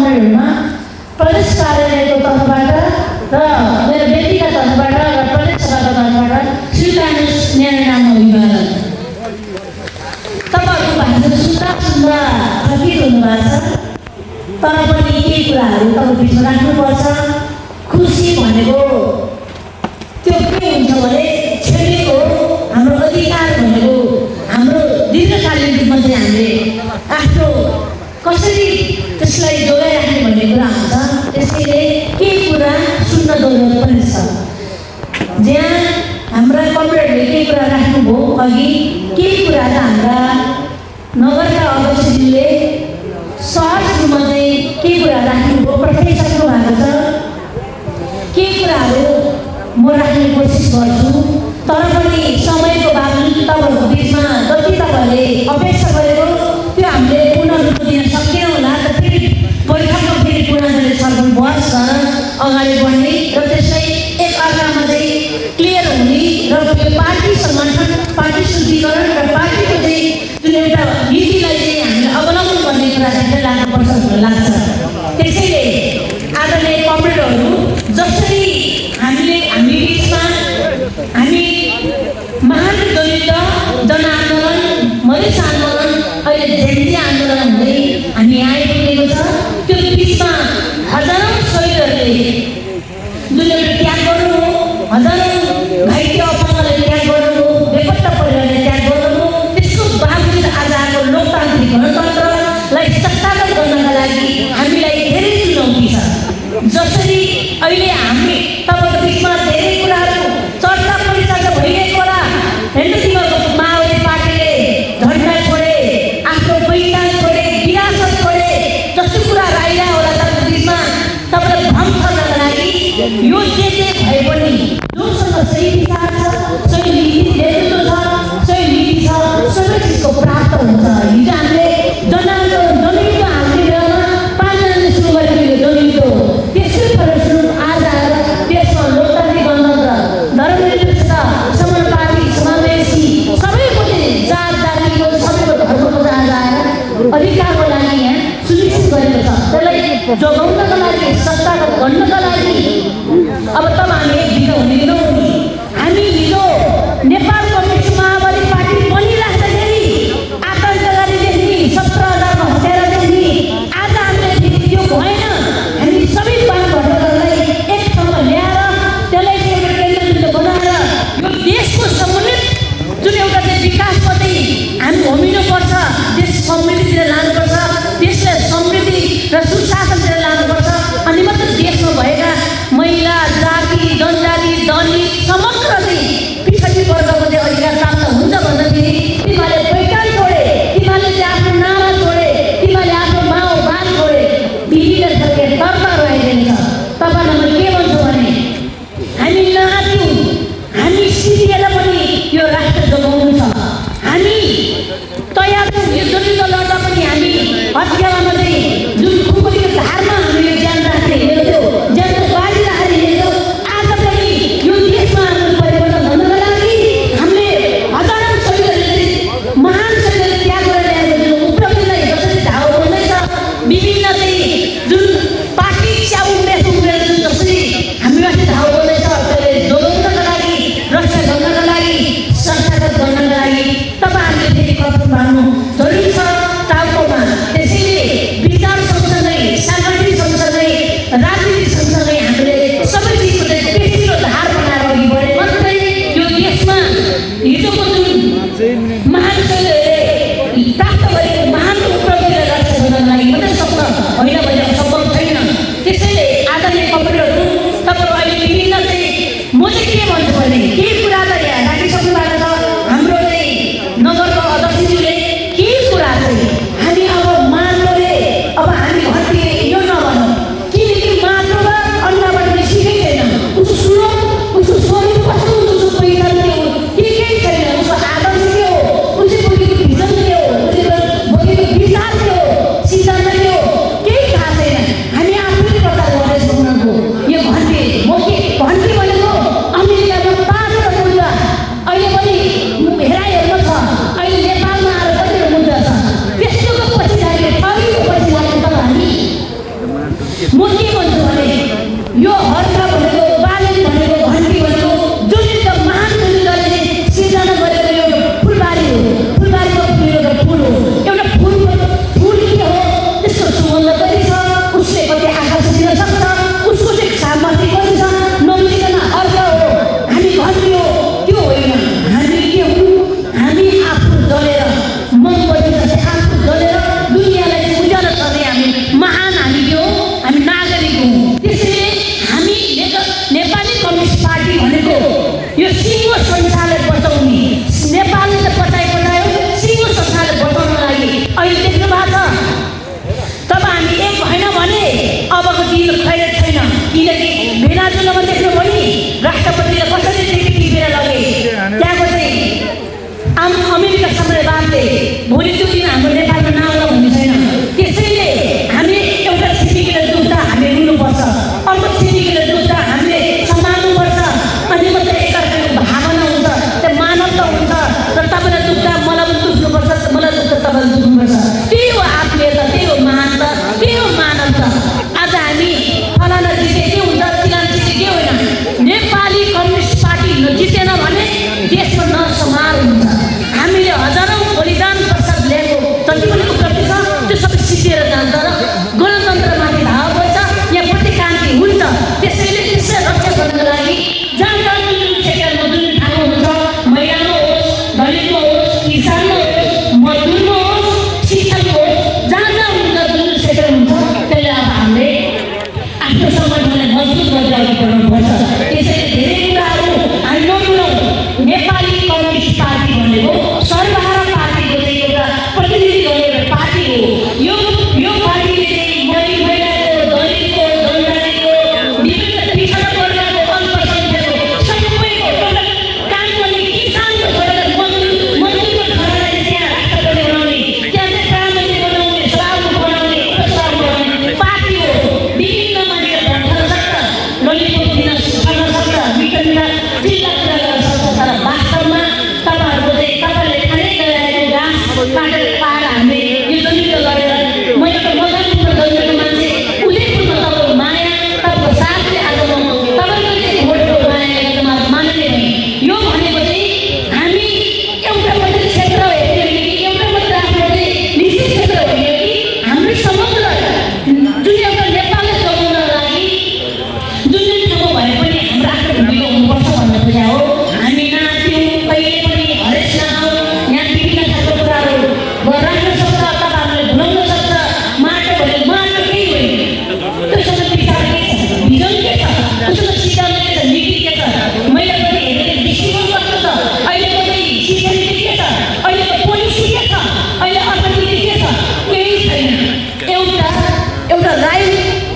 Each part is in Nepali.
कमेन्टहरूमा प्रदेश कार्यालयको तर्फबाट र मेरो व्यक्तिगत तर्फबाट र प्रदेश सभाको तर्फबाट स्वीकार्नुहोस् मेरो नाम अभिवादन। तपाईँहरूको भाषा सुन्दा सुन्दा थकित हुनुभएको छ, तर पनि केही कुराहरू तपाईँको बिचमा राख्नुपर्छ। खुसी भनेको त्यो के हुन्छ भने छेडेको हाम्रो अधिकार भनेको हाम्रो दीर्घकालीन रूपमा चाहिँ हामीले आफ्नो कसरी त्यसलाई जोगाइराख्ने भन्ने कुरा हुन्छ। त्यसैले केही कुरा सुन्न जरुरत पनि छ। जहाँ हाम्रा कमरेडले केही कुरा राख्नुभयो अघि, केही कुराहरू हाम्रा नगरका अध्यक्षज्यूले सहज रूपमा चाहिँ केही कुरा राख्नुभयो, पठाइसक्नु भएको छ। केही कुराहरू म राख्ने कोसिस गर्छु, तर पनि समयको बावजुद तपाईँहरूको बिचमा जति तपाईँहरूले अपेक्षा गरेको त्यो हामीले पूर्ण रूपमा दिन सकेनौँ होला। त फेरि बैठकमा फेरि पूर्णले छलफल बस्छ अगाडि बढ्ने र त्यसलाई एक अर्कामा चाहिँ क्लियर हुने र त्यो पार्टी सङ्गठन, पार्टी शुद्धिकरण र पार्टीको चाहिँ जुन एउटा नीतिलाई चाहिँ हामीले अवलम्बन गर्ने कुरा चाहिँ लाग्नुपर्छ भन्ने लाग्छ। त्यसैले आदरणीय कमरेडहरू, जसरी हामी बिचमा हामी महान दलित जनआन्दोलन, मधेस आन्दोलन, अहिले जेन्जी आन्दोलन हुँदै हामी आइपुगेको छ, त्यो बिचमा हजारौँ शहीदहरूले जुन एउटा त्याग गर्नुभयो, हजारौँ घाइते अपाङ्गले त्याग गर्नुभयो, बेपत्ता परिवारले त्याग गर्नुभयो, त्यसको बावजुद आज आएको लोकतान्त्रिक गणतन्त्रलाई सत्तागत गर्नका लागि हामीलाई धेरै चुनौती छ। जसरी अहिले हामी तपाईँको बिचमा धेरै कुराहरू चर्चा परिचर्चा भइरहेको होला। हेर्नु, तिमीहरूको माओवादी पार्टीले झन्डा छोडे, आफ्नो पहिचान छोडे, विरासत छोडे, जस्तो कुराहरू आइरहेको होला तपाईँको बिचमा। तपाईँलाई भ्रम छर्नका लागि यो जे भए पनि जोसँग सही विचार छ, सही नीति नेतृत्व छ, सही नीति छ, सबै चिजको प्राप्त हुन्छ। हिजो हामीले जनआन्दोलन जनयुद्ध हामीले बेलामा 5 जनाले सुरु गरेको यो जनयुद्ध हो। त्यसकै परिस्थिति आज आएर देशमा लोकतान्त्रिक गणतन्त्र, धर्मनिरपेक्षता, समानुपातिक, समावेशी, सबैको चाहिँ जात जातिको सबैको धर्मको आज आएर अधिकारको लागि यहाँ सुनिश्चित गरेको छ। त्यसलाई जोगाउनका लागि, सत्तागत गर्नका लागि अब तब हामी एकजुट हुने दिनौँ नि। हामी हिजो नेपाल कम्युनिस्ट माओवादी पार्टी बनिराख्दाखेरि आतङ्कवादीदेखि 17,000 हत्यारादेखि आज हामीले त्यो भएन। हामी सबै पार्टीहरूलाई एक ठाउँमा ल्याएर त्यसलाई एउटा केन्द्रबिन्दु बनाएर यो देशको समुन्नत जुन एउटा चाहिँ विकासको चाहिँ हामी होमिनुपर्छ, देश समृद्धितिर लानुपर्छ, देशलाई समृद्धि र सुशासनतिर लानुपर्छ। अनि मात्र देशमा भएका महिला, जाति, जनजाति, दलित समग्र चाहिँ पिछडी वर्गको चाहिँ अधिकार प्राप्त हुन्छ भन्दाखेरि तिमीहरूले पहिचान छोडे, तिमीहरूले चाहिँ आफ्नो नारा छोडे, तिमीहरूले आफ्नो माओवाद छोडे, विभिन्न खालको तर्क रहेको छ। तपाईँलाई म के भन्छु भने हामी नआत्यौँ, हामी सिरिएर पनि यो राष्ट्र जोगाउनु छ। हामी तयार छौँ, यो जनयुद्ध लड्दा पनि हामी हत्यारामा चाहिँ जुन खुकुरीको धारमा हामीले ज्यान राख्ने हेर्थ्यौँ, ज्यानको बाली राखेर हेर्थ्यौँ, आज पनि यो देशमा हाम्रो परिवर्तन हुनको लागि हामीले हजारौँ शहीदहरूले महान शहीदहरूले त्याग गरेर ल्याएको जुन उपलब्धिलाई जसरी धावा बोल्दैछ, विभिन्न चाहिँ जुन पार्टी च्याउमेर जुन जसरी हामीमाथि धावा बोल्दैछ, त्यसलाई जोगाउनका लागि, रक्षा गर्नका लागि, संस्थागत गर्नका लागि तपाईँहरूले फेरि कदम पार्नु जरुरी छ टाउकोमा। त्यसैले विचार सँगसँगै, सामाजिक सँगसँगै, राजनीति सँगसँगै हामीले सबै चिजको चाहिँ पेचिलो धार बनाएर अघि बढे मात्रै यो देशमा हिजोको जुन महान शैलीहरूले प्राप्त गरेको महान उपलब्धिलाई रक्षा गर्नका लागि मात्रै सक्छ, होइन भने सम्भव छैन। त्यसैले आदरणीय कमरेडहरू, तपाईँहरू अहिले विभिन्न चाहिँ म चाहिँ के भन्छु भने केही कुरा त यहाँ राखिसक्नु भएको छ। हाम्रो चाहिँ नगरको अध्यक्षज्यूले केही कुरा चाहिँ हामी अब मात्रै अब हामी घरतिर यो नभनौँ, किनकि मात्रमा अनि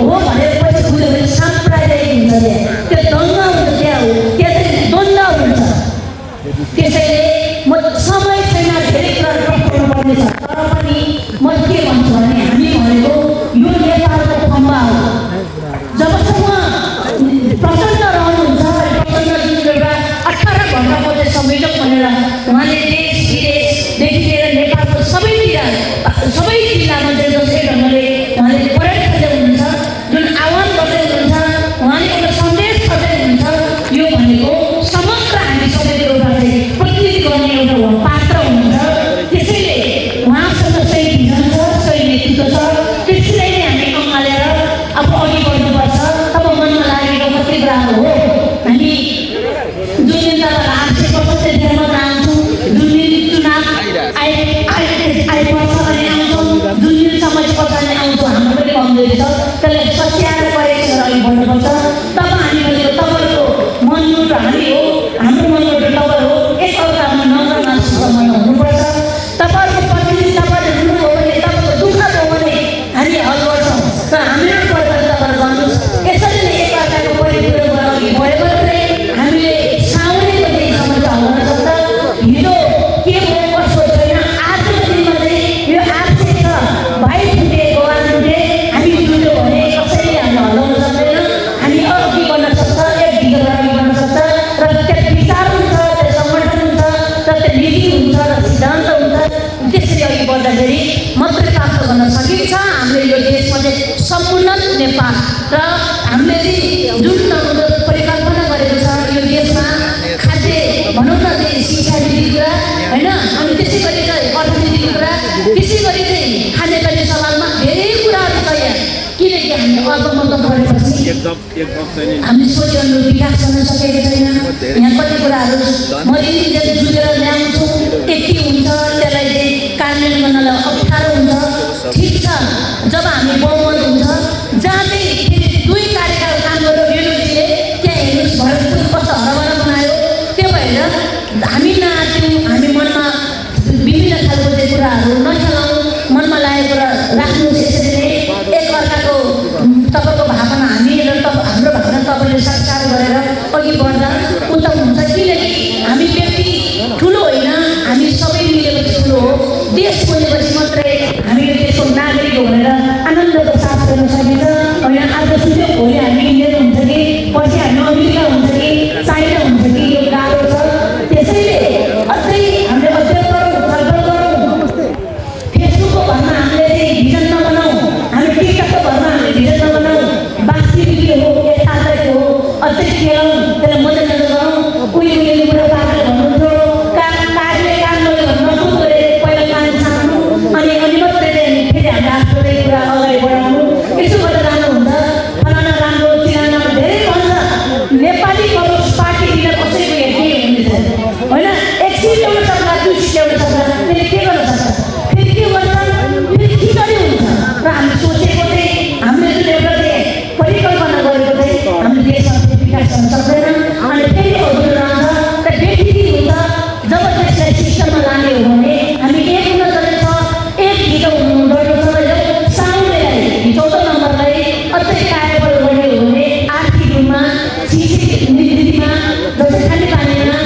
हो भनेर पछि बुझ्यो भने साम्प्रदायिक हुन्छ अरे त्यो दङ्गा हुन्छ त्यहाँ हो त्यहाँ चाहिँ द्वन्द्व हुन्छ त्यसैले म समय छैन धेरै कुराहरू पठाउनु पर्नेछ तर पनि म के भन्छु भने हामी भनेको यो नेपालको खम्बा हो जबसम्म प्रचण्ड रहनुहुन्छ प्रचण्ड जुन एउटा 18 घण्टाको चाहिँ संयोजक भनेर उहाँले देश विदेशदेखि लिएर नेपालको सबै जिल्लामा चाहिँ जसै ढङ्गले उहाँले परेड गर्दै हुनुहुन्छ जुन आह्वान गर्दै हुनुहुन्छ उहाँले एउटा सन्देश गर्दै हुनुहुन्छ यो भनेको समग्र हामी सबैको एउटा चाहिँ प्रतिनिधि गर्ने एउटा पात्र हुनुहुन्छ त्यसैले उहाँसँग सही भिजन छ सही नेतृत्व छ त्यसैले नै हामी अँगालेर अब अघि बढ्नुपर्छ तब मनमा लागेको मात्रै कुराहरू हो हामी जुन दिन तपाईँलाई 875 दिनमा आउँछौँ जुन दिन चुनाव आइपर्छ भने आउँछौँ जुन दिन समय पछाडि आउँछौँ हाम्रो पनि कमजोरी छ त्यसलाई सच्याएर करेक्ट गरेर अघि बढ्नुपर्छ तब हामी भनेको तपाईँको मनमुट हामी हो हाम्रो मनमुट तपाईँ हो एकअर्कामा नम्रमा सम्बन्ध हुनुपर्छ तपाईँहरूको प्रतिनिधि तपाईँले हुनुभयो भने तपाईँको दुःख भयो भने हामी हल गर्छौँ र हाम्रो परिवार तपाईँले गर्नुहोस् यसरी नै एकअर्काको परिपूर्ण अघि बढ्यो भने हामीले साउनेको चाहिँ समस्या हुन सक्छ हिजो के भयो कसो छैन आजको दिनमा चाहिँ यो आवश्यक छ भाइ फुटे गोवा फुटे हामी जुट्यो भने कसैले हामीले हल्लाउन सक्दैन हामी अघि बढ्न सक्छ एक ढिलो अघि बढ्न सक्छ र त्यो विचार हुन्छ त्यो सङ्गठन हुन्छ र त्यो नीति हुन्छ र सिद्धान्त हुन्छ त्यसरी अघि बढ्दाखेरि मात्रै प्राप्त गर्न सकिन्छ हामीले यो देशमा चाहिँ समुन्नत नेपाल र हामीले चाहिँ जुन परिकल्पना गरेको छ यो देशमा खाद्य भनौँ न चाहिँ शिक्षा नीति कुरा होइन अनि त्यसै गरी चाहिँ अर्थनीतिको कुरा त्यसै गरी चाहिँ खानेपानी सवालमा धेरै कुराहरू छ यहाँ किनकि हामीले अल्पमत गरेपछि हामी सोचे अनुरूप विकास गर्न सकेको छैन यहाँ कति कुराहरू मैले जुझेर ल्याउँछौँ त्यति हुन्छ त्यसलाई चाहिँ कार्यान्वयन गर्नलाई अप्ठ्यारो हुन्छ ठिक छ जब हामी बहुमत हुन्छ जहाँ चाहिँ फेरि 2 कार्यकाल काम गरेर रेलवेजीले त्यहाँ हेर्नुहोस् भरतपुर कस्तो हरभरा बनायो त्यो भएर हामी नआत्यौँ हामी मनमा विभिन्न खालको चाहिँ कुराहरू नखेलाउँ मनमा लागेको कुरा राख्नुहोस् यसरी नै एकअर्काको तपाईँको भावना हामी र हाम्रो भावना तपाईँले साकार गरेर अघि बढ्दा उत्तम हुन्छ किनकि हामी व्यक्ति ठुलो होइन हामी सबै मिलेपछि ठुलो हो देश बोलेपछि मात्रै हामी यो देशको नागरिक हो भनेर आनन्दको साथ गर्न सकिन्छ होइन आज सुन्यो भोलि हामी इन्डियन हुन्छ कि पछि हामी अमेरिका हुन्छ कि चाइना हुन्छ कि यो गाह्रो छ त्यसैले अझै हामीले अध्ययन गरौँ छलफल गरौँ फेसबुकको भरमा हामीले चाहिँ भिजन नबनाउँ हामी टिकटकको भरमा हामीले भिजन नबनाउँ वास्तविक हो यथार्थ हो अझै खेलौँ त्यसलाई मध्यनजर गरौँ उहिले कुरा पारेर भन्नुहुन्थ्यो कार्य काम गर्यो भने नसुत्दो रे पहिला काम छान्नु अनि मात्रै फेरि हामीले आफ्नो कुरा अगाडि बढाउनु यसो गर्दा राम्रो हुन्छ फलाना राम्रो चिनाना धेरै भन्छ नेपाली कम्युनिस्ट पार्टी लिएर कसैको हेर्ने होइन एक सिट ल्याउन सक्ला 2 सिट ल्याउन सक्ला त्यसले के गर्न सक्छ फेरि के गर्छ फेरि खिचडी हुन्छ र हामीले सोचेको चाहिँ हामीले जुन एउटा चाहिँ परिकल्पना गरेको चाहिँ हामीले देशमा विकास गर्न सक्दैन अनि फेरि अधुरो रहन्छ र बेठिकी हुन्छ जब त्यसलाई सिस्टममा लाने हो भने हामी एक हुन जानेछ एक ढिलो हुनु गएको छ साउनेलाई 14 नम्बरलाई अझै कार्यबल गर्ने हो भने आर्थिक रूपमा शिक्षित नीतिमा जस्तै खानेपानीमा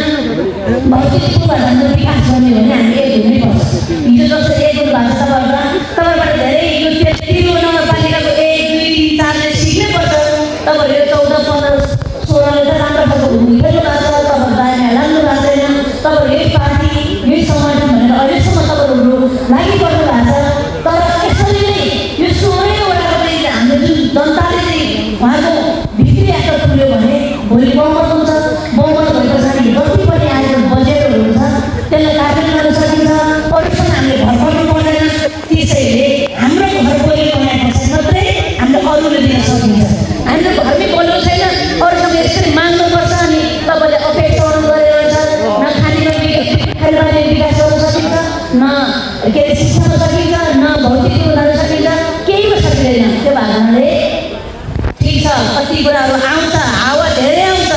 भौतिक पूर्वाधारको विकास गर्ने हो भने हामी एक हुनैपर्छ हिजो जस्तो एक हुनु भएको छ तपाईँबाट धेरै यो 13 नगरपालिकाको 1 2 3 4 ले सिक्नैपर्छ तपाईँहरू 14 15 16 ले त राम्रो खालको भूमिका भएको छ तपाईँहरू दायाँ लाग्नु भएको छैन तपाईँहरू यही पार्टी यही सङ्गठन भनेर अहिलेसम्म तपाईँहरू लागिपर्नु भएको छ तर यसरी नै यो 16 वटाको चाहिँ हाम्रो जुन जनताले चाहिँ उहाँको भित्री आएको खुल्यो भने भोलि बहुमत हुन्छ बहुमत भए पछाडि जति पनि आएको बजेटहरू हुन्छ त्यसलाई कार्यान्वयन गर्न सकिन्छ अरूसँग हामीले भर पर्नु पर्दैन त्यसैले हाम्रो घर बोली बनाएपछि मात्रै हामीले अरूले दिन सकिन्छ हामीले घरमै बोल्नु छैन अरूसँग यसरी माग्नुपर्छ अनि तपाईँले अपेक्षा गर्नु गरेर न खानेपानी विकास गर्न सकिन्छ न के अरे शिक्षामा सकिन्छ न भौतिक उदाहरण सकिन्छ केहीमा सकिँदैन त्यो भावनाले ठिक छ कति कुराहरू आउँछ हावा धेरै आउँछ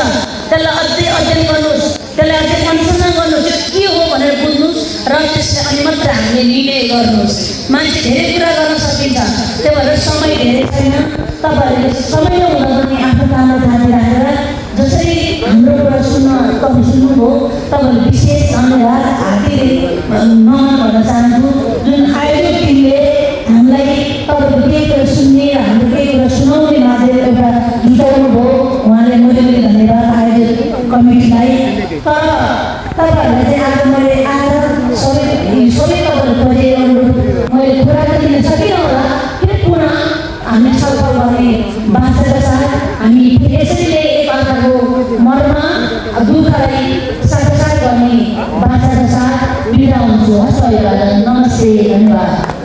त्यसलाई अझै अध्ययन गर्नुहोस् त्यसलाई अझै अनुसन्धान गर्नुहोस् के हो भनेर बुझ्नुहोस् र त्यसले अनि मात्र हामीले निर्णय गर्नुहोस्। मान्छे धेरै कुरा गर्न सकिन्छ, त्यही भएर समय धेरै छैन। तपाईँहरूले समय नहुँदा पनि आफ्नो कामलाई थाहा राखेर जसरी हाम्रो कुरा तपाईँ सुन्नुभयो, तपाईँहरूले विशेष धन्यवाद हार्दिक नमन भन्न चाहन्छु। जुन आयोजक टिमले हामीलाई तपाईँको केही कुरा सुन्ने र हाम्रो केही कुरा सुनाउने माध्यम एउटा जुटाउनु भयो, उहाँलाई मैले धन्यवाद आयोजक कमिटीलाई। तर तपाईँहरूलाई चाहिँ आज मैले आएर सबै तपाईँहरू खोजे मैले कुरा त दिन सकिनँ होला, फेरि पुनः हामी छलफल गर्ने बाँचेका छौँ। हामी फेरि यसरी नै एकअर्काको मनमा दुःखलाई साथसाथ गर्ने बाँचेका साथ बिदा हुन्छु। हस्, नमस्ते, धन्यवाद।